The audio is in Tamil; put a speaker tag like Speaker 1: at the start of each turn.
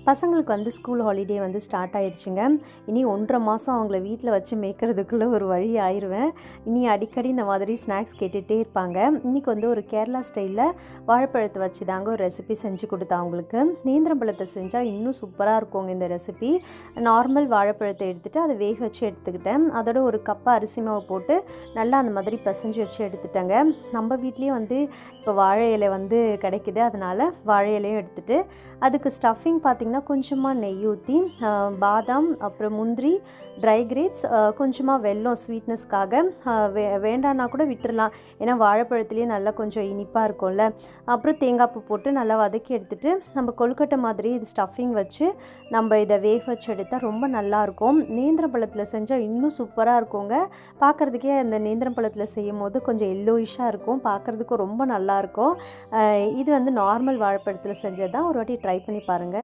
Speaker 1: பசங்களுக்கு வந்து ஸ்கூல் ஹாலிடே வந்து ஸ்டார்ட் ஆயிருச்சுங்க. இனி 1 1/2 மாதம் அவங்கள வீட்டில் வச்சு மேய்க்கிறதுக்குள்ள ஒரு வழி ஆயிருவேன். இனி அடிக்கடி இந்த மாதிரி ஸ்நாக்ஸ் கேட்டுகிட்டே இருப்பாங்க. இன்றைக்கி வந்து ஒரு கேரளா ஸ்டைலில் வாழைப்பழத்தை வச்சு தாங்க ஒரு ரெசிபி செஞ்சு கொடுத்தேன் அவங்களுக்கு. நேந்திரம் பழத்தை செஞ்சால் இன்னும் சூப்பராக இருக்குங்க இந்த ரெசிபி. நார்மல் வாழைப்பழத்தை எடுத்துகிட்டு அதை வேக வச்சு எடுத்துக்கிட்டேன். அதோட ஒரு கப்பு அரிசி மாவு போட்டு நல்லா அந்த மாதிரி பிசைஞ்சு வச்சு எடுத்துட்டேங்க. நம்ம வீட்லேயும் வந்து இப்போ வாழை இலை வந்து கிடைக்கிது, அதனால் வாழை இலையும் எடுத்துகிட்டு அதுக்கு ஸ்டஃபிங் பார்த்திங்கன்னா கொஞ்சமாக நெய் ஊற்றி பாதாம், அப்புறம் முந்திரி, ட்ரை கிரேப்ஸ், கொஞ்சமாக வெல்லம் ஸ்வீட்னஸ்க்காக, வேண்டான்னா கூட விட்டுறலாம், ஏன்னா வாழைப்பழத்துலேயே நல்லா கொஞ்சம் இனிப்பாக இருக்கும்ல. அப்புறம் தேங்காய் பூ போட்டு நல்லா வதக்கி எடுத்துகிட்டு நம்ம கொழுக்கட்டை மாதிரி இது ஸ்டஃபிங் வச்சு நம்ம இதை வேக வச்சு எடுத்தால் ரொம்ப நல்லாயிருக்கும். நேந்திரம் பழத்தில் செஞ்சால் இன்னும் சூப்பராக இருக்குங்க. பார்க்குறதுக்கே அந்த நேந்திரம் பழத்தில் செய்யும் போது கொஞ்சம் எல்லோயிஷாக இருக்கும், பார்க்குறதுக்கும் ரொம்ப நல்லாயிருக்கும். இது வந்து நார்மல் வாழைப்பழத்தில் செஞ்சது தான். ஒரு வாட்டி ட்ரை பண்ணி பாருங்கள்.